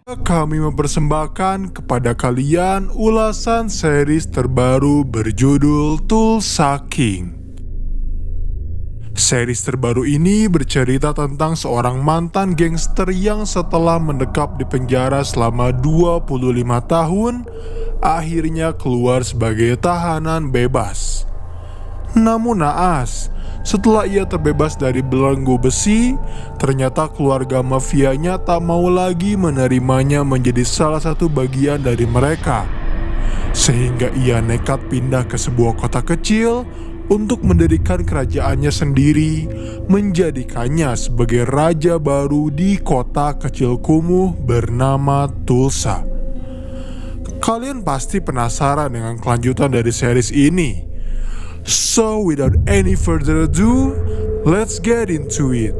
Kami mempersembahkan kepada kalian ulasan series terbaru berjudul Tulsa King. Series terbaru ini bercerita tentang seorang mantan gangster yang setelah mendekap di penjara selama 25 tahun, akhirnya keluar sebagai tahanan bebas. Namun naas, setelah ia terbebas dari belenggu besi, ternyata keluarga mafianya tak mau lagi menerimanya menjadi salah satu bagian dari mereka. Sehingga ia nekat pindah ke sebuah kota kecil untuk mendirikan kerajaannya sendiri, menjadikannya sebagai raja baru di kota kecil kumuh bernama Tulsa. Kalian pasti penasaran dengan kelanjutan dari series ini. So without any further ado, let's get into it.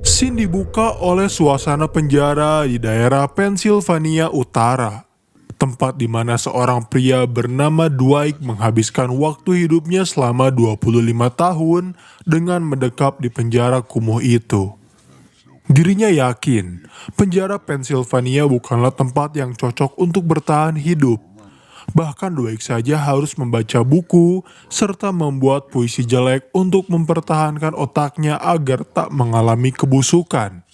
Scene dibuka oleh suasana penjara di daerah Pennsylvania Utara, tempat di mana seorang pria bernama Dwight menghabiskan waktu hidupnya selama 25 tahun dengan mendekap di penjara kumuh itu. Dirinya yakin penjara Pennsylvania bukanlah tempat yang cocok untuk bertahan hidup. Bahkan Dwight saja harus membaca buku serta membuat puisi jelek untuk mempertahankan otaknya agar tak mengalami kebusukan.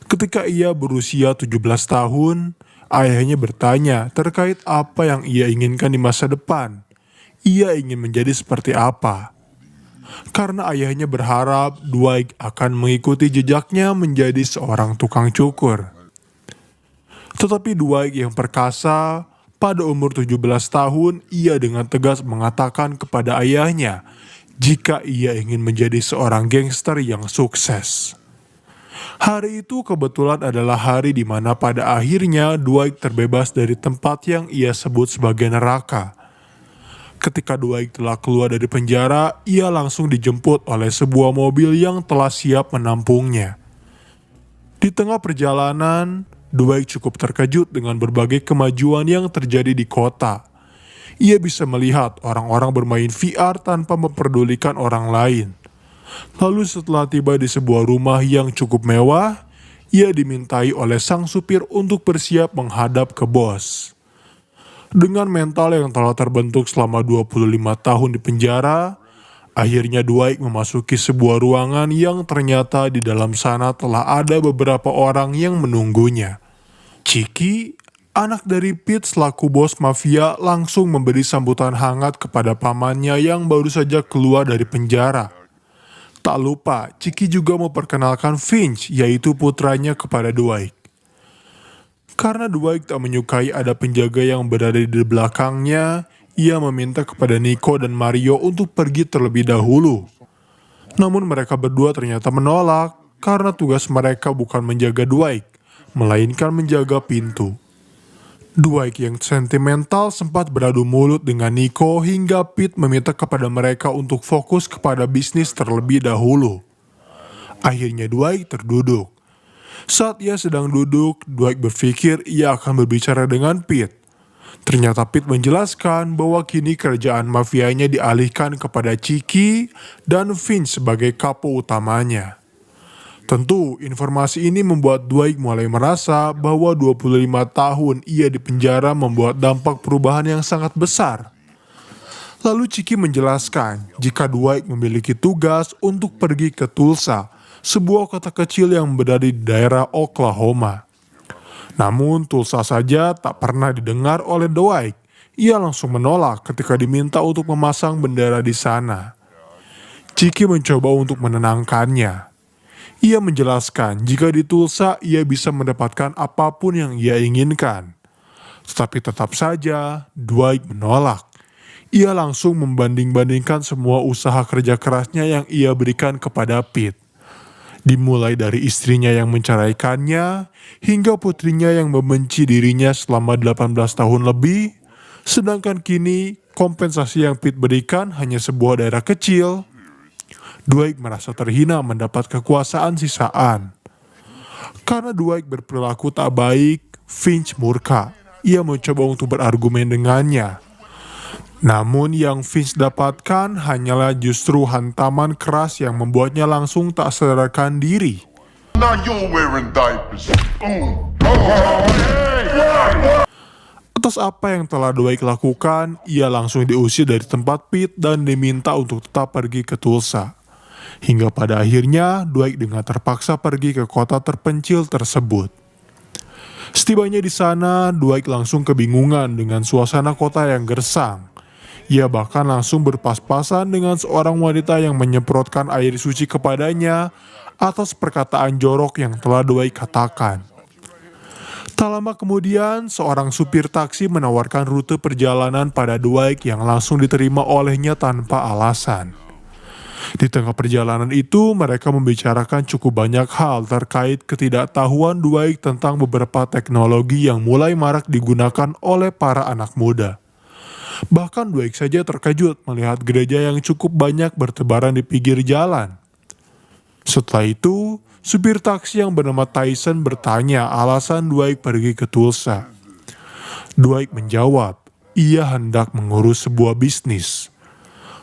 Ketika ia berusia 17 tahun, ayahnya bertanya terkait apa yang ia inginkan di masa depan. Ia ingin menjadi seperti apa? Karena ayahnya berharap Dwight akan mengikuti jejaknya menjadi seorang tukang cukur. Tetapi Dwight yang perkasa, pada umur 17 tahun, ia dengan tegas mengatakan kepada ayahnya jika ia ingin menjadi seorang gangster yang sukses. Hari itu kebetulan adalah hari di mana pada akhirnya Dwight terbebas dari tempat yang ia sebut sebagai neraka. Ketika Dwight telah keluar dari penjara, ia langsung dijemput oleh sebuah mobil yang telah siap menampungnya. Di tengah perjalanan, Dwight cukup terkejut dengan berbagai kemajuan yang terjadi di kota. Ia bisa melihat orang-orang bermain VR tanpa memperdulikan orang lain. Lalu setelah tiba di sebuah rumah yang cukup mewah, ia dimintai oleh sang supir untuk bersiap menghadap ke bos. Dengan mental yang telah terbentuk selama 25 tahun di penjara, akhirnya Dwight memasuki sebuah ruangan yang ternyata di dalam sana telah ada beberapa orang yang menunggunya. Chiki, anak dari Pete selaku bos mafia, langsung memberi sambutan hangat kepada pamannya yang baru saja keluar dari penjara. Tak lupa, Chiki juga memperkenalkan Finch, yaitu putranya, kepada Dwight. Karena Dwight tak menyukai ada penjaga yang berada di belakangnya, ia meminta kepada Nico dan Mario untuk pergi terlebih dahulu. Namun mereka berdua ternyata menolak karena tugas mereka bukan menjaga Dwight, melainkan menjaga pintu. Dwight yang sentimental sempat beradu mulut dengan Nico hingga Pete meminta kepada mereka untuk fokus kepada bisnis terlebih dahulu. Akhirnya Dwight terduduk. Saat ia sedang duduk, Dwight berpikir ia akan berbicara dengan Pete. Ternyata Pete menjelaskan bahwa kini kerajaan mafianya dialihkan kepada Chiki dan Finch sebagai kapo utamanya. Tentu, informasi ini membuat Dwight mulai merasa bahwa 25 tahun ia di penjara membuat dampak perubahan yang sangat besar. Lalu Chiki menjelaskan jika Dwight memiliki tugas untuk pergi ke Tulsa, sebuah kota kecil yang berada di daerah Oklahoma. Namun Tulsa saja tak pernah didengar oleh Dwight. Ia langsung menolak ketika diminta untuk memasang bendera di sana. Chiki mencoba untuk menenangkannya. Ia menjelaskan jika di Tulsa ia bisa mendapatkan apapun yang ia inginkan. Tetapi tetap saja Dwight menolak. Ia langsung membanding-bandingkan semua usaha kerja kerasnya yang ia berikan kepada Pete. Dimulai dari istrinya yang menceraikannya, hingga putrinya yang membenci dirinya selama 18 tahun lebih, sedangkan kini kompensasi yang Pete berikan hanya sebuah daerah kecil. Dwight merasa terhina mendapat kekuasaan sisaan. Karena Dwight berperilaku tak baik, Finch murka. Ia mencoba untuk berargumen dengannya. Namun yang Vince dapatkan hanyalah justru hantaman keras yang membuatnya langsung tak sadarkan diri. Now you're wearing diapers. Boom. Oh, Atas apa yang telah Dwight lakukan, ia langsung diusir dari tempat Pete dan diminta untuk tetap pergi ke Tulsa. Hingga pada akhirnya, Dwight dengan terpaksa pergi ke kota terpencil tersebut. Setibanya di sana, Dwight langsung kebingungan dengan suasana kota yang gersang. Ia bahkan langsung berpas-pasan dengan seorang wanita yang menyemprotkan air suci kepadanya atas perkataan jorok yang telah Dwight katakan. Tak lama kemudian, seorang supir taksi menawarkan rute perjalanan pada Dwight yang langsung diterima olehnya tanpa alasan. Di tengah perjalanan itu, mereka membicarakan cukup banyak hal terkait ketidaktahuan Dwight tentang beberapa teknologi yang mulai marak digunakan oleh para anak muda. Bahkan Dwight saja terkejut melihat gereja yang cukup banyak bertebaran di pinggir jalan. Setelah itu, supir taksi yang bernama Tyson bertanya alasan Dwight pergi ke Tulsa. Dwight menjawab, ia hendak mengurus sebuah bisnis.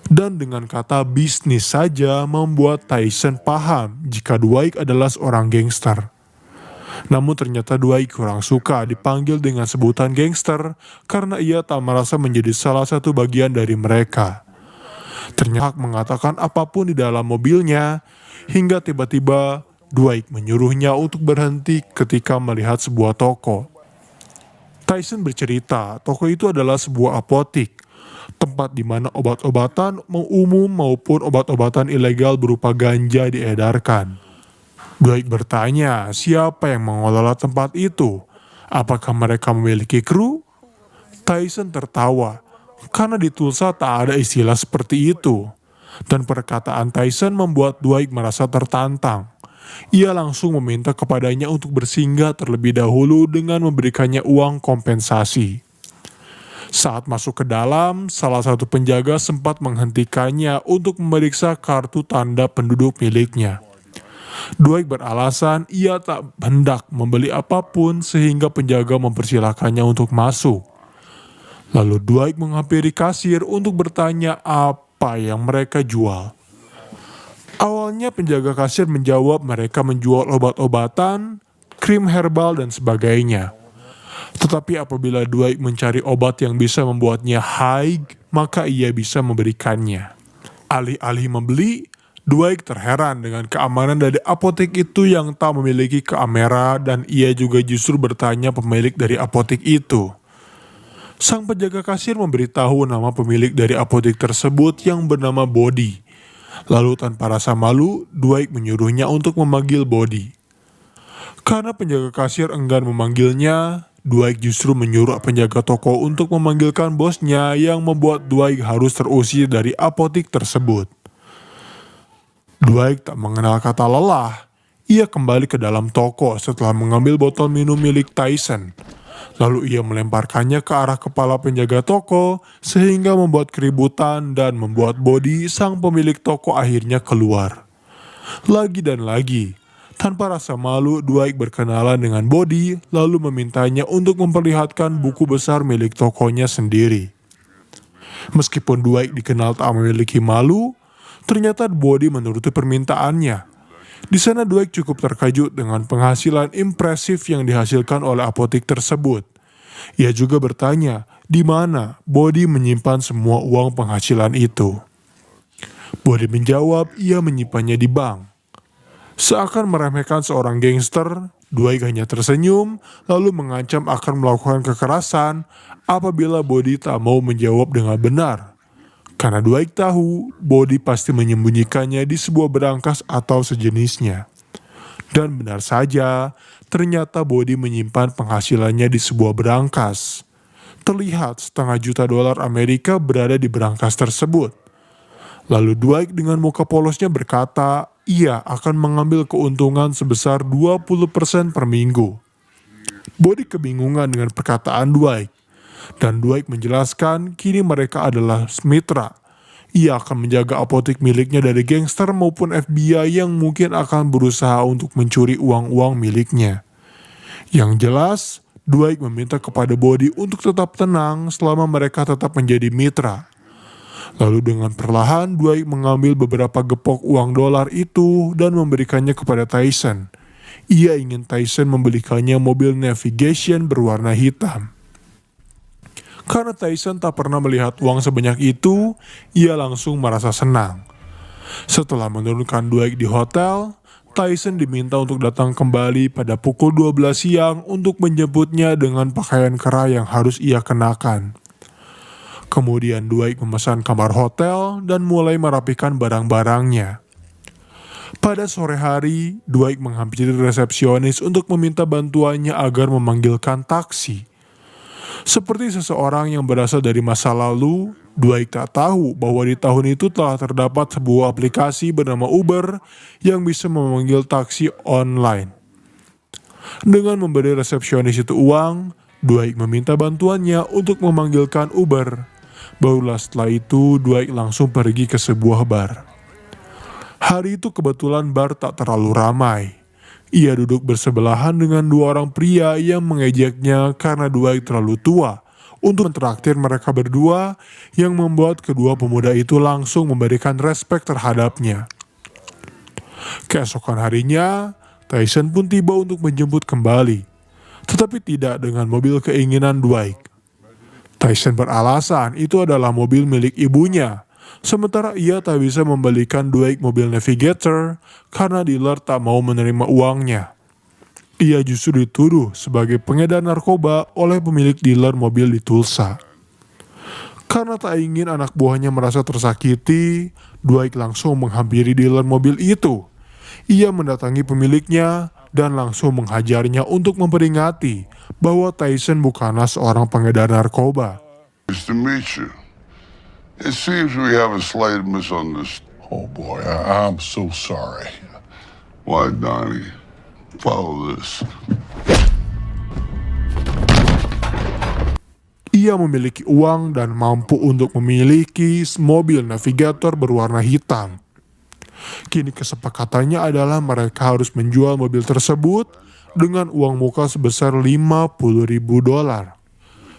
Dan dengan kata bisnis saja membuat Tyson paham jika Dwight adalah seorang gangster. Namun ternyata Dwight kurang suka dipanggil dengan sebutan gangster karena ia tak merasa menjadi salah satu bagian dari mereka. Ternyata mengatakan apapun di dalam mobilnya, hingga tiba-tiba Dwight menyuruhnya untuk berhenti ketika melihat sebuah toko. Tyson bercerita, toko itu adalah sebuah apotik, tempat di mana obat-obatan umum maupun obat-obatan ilegal berupa ganja diedarkan. Dwight bertanya, siapa yang mengelola tempat itu? Apakah mereka memiliki kru? Tyson tertawa, karena di Tulsa tak ada istilah seperti itu. Dan perkataan Tyson membuat Dwight merasa tertantang. Ia langsung meminta kepadanya untuk bersinggah terlebih dahulu dengan memberikannya uang kompensasi. Saat masuk ke dalam, salah satu penjaga sempat menghentikannya untuk memeriksa kartu tanda penduduk miliknya. Dwight beralasan ia tak hendak membeli apapun sehingga penjaga mempersilahkannya untuk masuk. Lalu Dwight menghampiri kasir untuk bertanya apa yang mereka jual. Awalnya penjaga kasir menjawab mereka menjual obat-obatan, krim herbal dan sebagainya. Tetapi apabila Dwight mencari obat yang bisa membuatnya high, maka ia bisa memberikannya. Alih-alih membeli, Dwight terheran dengan keamanan dari apotek itu yang tak memiliki kamera dan ia juga justru bertanya pemilik dari apotek itu. Sang penjaga kasir memberitahu nama pemilik dari apotek tersebut yang bernama Body. Lalu tanpa rasa malu, Dwight menyuruhnya untuk memanggil Body. Karena penjaga kasir enggan memanggilnya, Dwight justru menyuruh penjaga toko untuk memanggilkan bosnya yang membuat Dwight harus terusir dari apotek tersebut. Dwight tak mengenal kata lelah. Ia kembali ke dalam toko setelah mengambil botol minum milik Tyson. Lalu ia melemparkannya ke arah kepala penjaga toko sehingga membuat keributan dan membuat Body sang pemilik toko akhirnya keluar. Lagi dan lagi, tanpa rasa malu Dwight berkenalan dengan Body lalu memintanya untuk memperlihatkan buku besar milik tokonya sendiri. Meskipun Dwight dikenal tak memiliki malu, ternyata Body menuruti permintaannya. Di sana Dwight cukup terkejut dengan penghasilan impresif yang dihasilkan oleh apotek tersebut. Ia juga bertanya, di mana Body menyimpan semua uang penghasilan itu. Body menjawab, ia menyimpannya di bank. Seakan meremehkan seorang gangster, Dwight hanya tersenyum, lalu mengancam akan melakukan kekerasan apabila Body tak mau menjawab dengan benar. Karena Dwight tahu, Body pasti menyembunyikannya di sebuah berangkas atau sejenisnya. Dan benar saja, ternyata Body menyimpan penghasilannya di sebuah berangkas. Terlihat $500,000 Amerika berada di berangkas tersebut. Lalu Dwight dengan muka polosnya berkata, ia akan mengambil keuntungan sebesar 20% per minggu. Body kebingungan dengan perkataan Dwight. Dan Dwight menjelaskan kini mereka adalah mitra. Ia akan menjaga apotek miliknya dari gangster maupun FBI yang mungkin akan berusaha untuk mencuri uang-uang miliknya. Yang jelas, Dwight meminta kepada Body untuk tetap tenang selama mereka tetap menjadi mitra. Lalu dengan perlahan Dwight mengambil beberapa gepok uang dolar itu dan memberikannya kepada Tyson. Ia ingin Tyson membelikannya mobil navigation berwarna hitam. Karena Tyson tak pernah melihat uang sebanyak itu, ia langsung merasa senang. Setelah menurunkan Dwight di hotel, Tyson diminta untuk datang kembali pada pukul 12 siang untuk menjemputnya dengan pakaian kera yang harus ia kenakan. Kemudian Dwight memesan kamar hotel dan mulai merapikan barang-barangnya. Pada sore hari, Dwight menghampiri resepsionis untuk meminta bantuannya agar memanggilkan taksi. Seperti seseorang yang berasal dari masa lalu, Dwight tak tahu bahwa di tahun itu telah terdapat sebuah aplikasi bernama Uber yang bisa memanggil taksi online. Dengan memberi resepsionis itu uang, Dwight meminta bantuannya untuk memanggilkan Uber. Barulah setelah itu Dwight langsung pergi ke sebuah bar. Hari itu kebetulan bar tak terlalu ramai. Ia duduk bersebelahan dengan dua orang pria yang mengejeknya karena Dwight terlalu tua untuk mentraktir mereka berdua, yang membuat kedua pemuda itu langsung memberikan respek terhadapnya. Keesokan harinya, Tyson pun tiba untuk menjemput kembali, tetapi tidak dengan mobil keinginan Dwight. Tyson beralasan itu adalah mobil milik ibunya, sementara ia tak bisa membelikan Dwight mobil navigator karena dealer tak mau menerima uangnya. Ia justru dituduh sebagai pengedar narkoba oleh pemilik dealer mobil di Tulsa. Karena tak ingin anak buahnya merasa tersakiti, Dwight langsung menghampiri dealer mobil itu. Ia mendatangi pemiliknya dan langsung menghajarnya untuk memperingati bahwa Tyson bukanlah seorang pengedar narkoba. Nice to meet you. It seems we have a slight misunderstanding. Oh boy, I'm so sorry. Why, Donnie? Follow this. Ia memiliki uang dan mampu untuk memiliki mobil navigator berwarna hitam. Kini kesepakatannya adalah mereka harus menjual mobil tersebut dengan uang muka sebesar $50.000.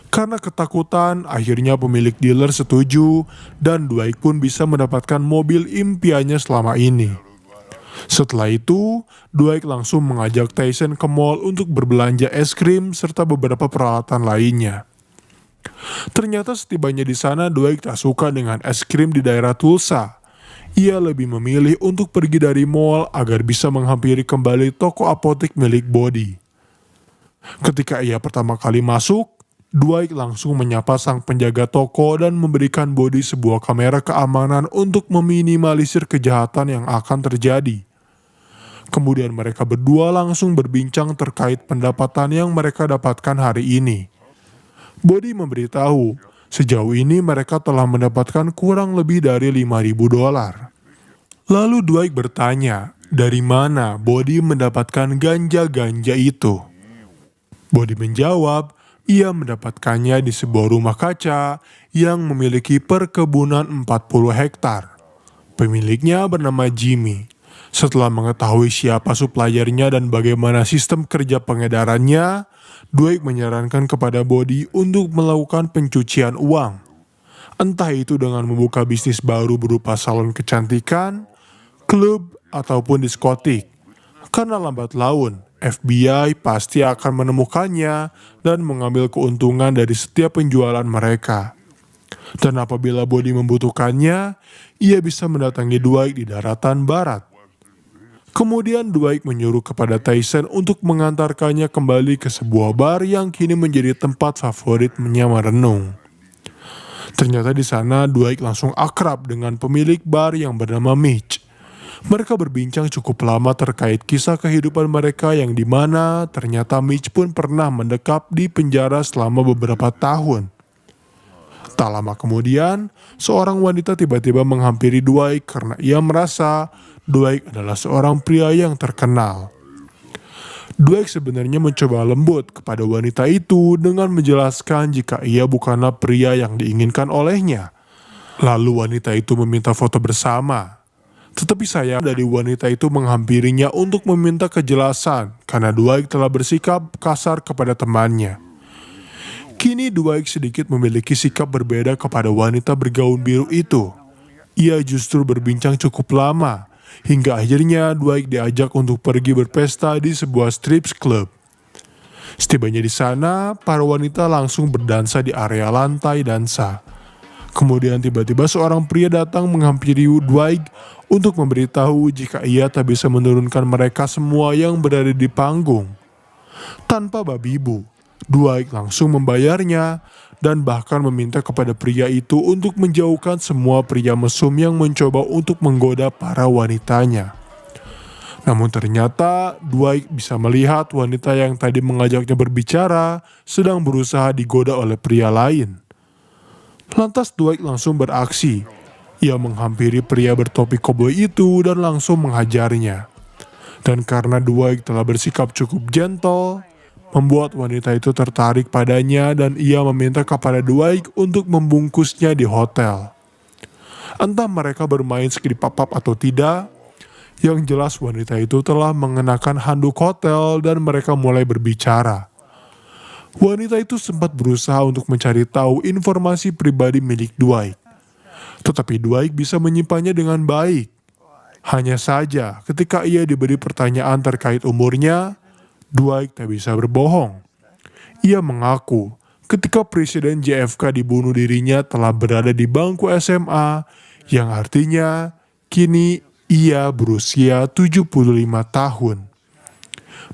Karena ketakutan, akhirnya pemilik dealer setuju dan Dwight pun bisa mendapatkan mobil impiannya selama ini. Setelah itu, Dwight langsung mengajak Tyson ke mall untuk berbelanja es krim serta beberapa peralatan lainnya. Ternyata setibanya di sana, Dwight tak suka dengan es krim di daerah Tulsa. Ia lebih memilih untuk pergi dari mall agar bisa menghampiri kembali toko apotek milik Body. Ketika ia pertama kali masuk, Dwight langsung menyapa sang penjaga toko dan memberikan Body sebuah kamera keamanan untuk meminimalisir kejahatan yang akan terjadi. Kemudian mereka berdua langsung berbincang terkait pendapatan yang mereka dapatkan hari ini. Body memberitahu, sejauh ini mereka telah mendapatkan kurang lebih dari $5.000. Lalu Dwight bertanya, dari mana Body mendapatkan ganja-ganja itu? Body menjawab, ia mendapatkannya di sebuah rumah kaca yang memiliki perkebunan 40 hektar. Pemiliknya bernama Jimmy. Setelah mengetahui siapa suppliernya dan bagaimana sistem kerja pengedarannya, Dwight menyarankan kepada Body untuk melakukan pencucian uang. Entah itu dengan membuka bisnis baru berupa salon kecantikan, klub, ataupun diskotik. Karena lambat laun, FBI pasti akan menemukannya dan mengambil keuntungan dari setiap penjualan mereka. Dan apabila Body membutuhkannya, ia bisa mendatangi Dwight di daratan barat. Kemudian Dwight menyuruh kepada Tyson untuk mengantarkannya kembali ke sebuah bar yang kini menjadi tempat favoritnya merenung. Ternyata di sana Dwight langsung akrab dengan pemilik bar yang bernama Mitch. Mereka berbincang cukup lama terkait kisah kehidupan mereka yang dimana ternyata Mitch pun pernah mendekap di penjara selama beberapa tahun. Tak lama kemudian, seorang wanita tiba-tiba menghampiri Dwight karena ia merasa Dwight adalah seorang pria yang terkenal. Dwight sebenarnya mencoba lembut kepada wanita itu dengan menjelaskan jika ia bukanlah pria yang diinginkan olehnya. Lalu wanita itu meminta foto bersama. Tetapi sayang dari wanita itu menghampirinya untuk meminta kejelasan karena Dwight telah bersikap kasar kepada temannya. Kini Dwight sedikit memiliki sikap berbeda kepada wanita bergaun biru itu. Ia justru berbincang cukup lama, hingga akhirnya Dwight diajak untuk pergi berpesta di sebuah strips club. Setibanya di sana, para wanita langsung berdansa di area lantai dansa. Kemudian tiba-tiba seorang pria datang menghampiri Dwight untuk memberitahu jika ia tak bisa menurunkan mereka semua yang berada di panggung. Tanpa babi bu, Dwight langsung membayarnya dan bahkan meminta kepada pria itu untuk menjauhkan semua pria mesum yang mencoba untuk menggoda para wanitanya. Namun ternyata Dwight bisa melihat wanita yang tadi mengajaknya berbicara sedang berusaha digoda oleh pria lain. Lantas Dwight langsung beraksi. Ia menghampiri pria bertopi koboi itu dan langsung menghajarnya. Dan karena Dwight telah bersikap cukup gentle, membuat wanita itu tertarik padanya dan ia meminta kepada Dwight untuk membungkusnya di hotel. Entah mereka bermain skidipapap atau tidak, yang jelas wanita itu telah mengenakan handuk hotel dan mereka mulai berbicara. Wanita itu sempat berusaha untuk mencari tahu informasi pribadi milik Dwight. Tetapi Dwight bisa menyimpannya dengan baik. Hanya saja ketika ia diberi pertanyaan terkait umurnya, Dwight tak bisa berbohong. Ia mengaku ketika Presiden JFK dibunuh dirinya telah berada di bangku SMA, yang artinya kini ia berusia 75 tahun.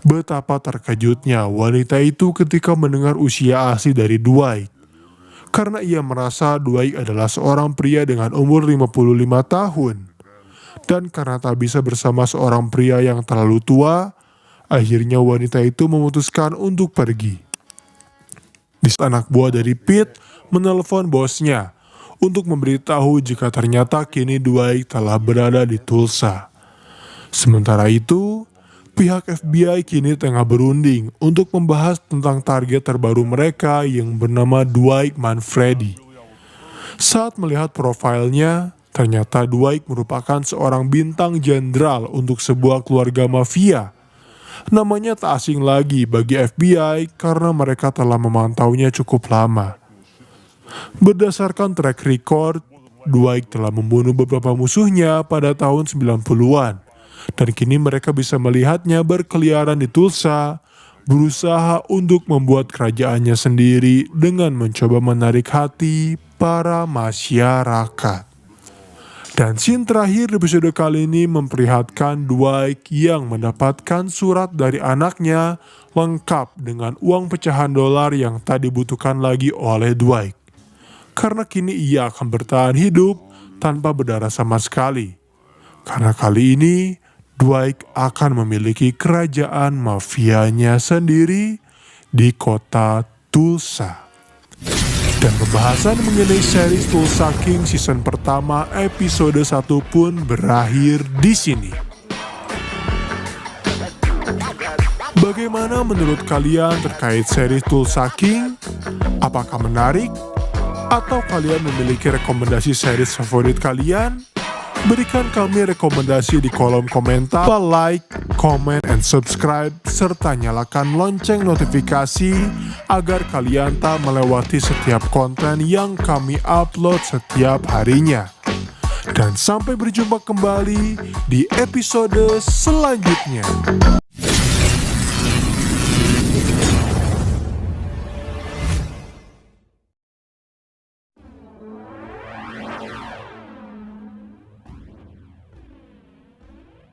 Betapa terkejutnya wanita itu ketika mendengar usia asli dari Dwight. Karena ia merasa Dwight adalah seorang pria dengan umur 55 tahun. Dan karena tak bisa bersama seorang pria yang terlalu tua, akhirnya wanita itu memutuskan untuk pergi. Di saat anak buah dari Pete menelpon bosnya untuk memberitahu jika ternyata kini Dwight telah berada di Tulsa. Sementara itu, pihak FBI kini tengah berunding untuk membahas tentang target terbaru mereka yang bernama Dwight Manfredi. Saat melihat profilnya, ternyata Dwight merupakan seorang bintang jenderal untuk sebuah keluarga mafia. Namanya tak asing lagi bagi FBI karena mereka telah memantaunya cukup lama. Berdasarkan track record, Dwight telah membunuh beberapa musuhnya pada tahun 90-an. Dan kini mereka bisa melihatnya berkeliaran di Tulsa, berusaha untuk membuat kerajaannya sendiri dengan mencoba menarik hati para masyarakat. Dan scene terakhir di episode kali ini memperlihatkan Dwight yang mendapatkan surat dari anaknya lengkap dengan uang pecahan dolar yang tak dibutuhkan lagi oleh Dwight. Karena kini ia akan bertahan hidup tanpa berdarah sama sekali. Karena kali ini Dwight akan memiliki kerajaan mafianya sendiri di kota Tulsa. Dan pembahasan mengenai series Tulsa King season pertama episode 1 pun berakhir di sini. Bagaimana menurut kalian terkait series Tulsa King? Apakah menarik? Atau kalian memiliki rekomendasi series favorit kalian? Berikan kami rekomendasi di kolom komentar. Like, comment, and subscribe, serta nyalakan lonceng notifikasi agar kalian tak melewati setiap konten yang kami upload setiap harinya. Dan sampai berjumpa kembali di episode selanjutnya.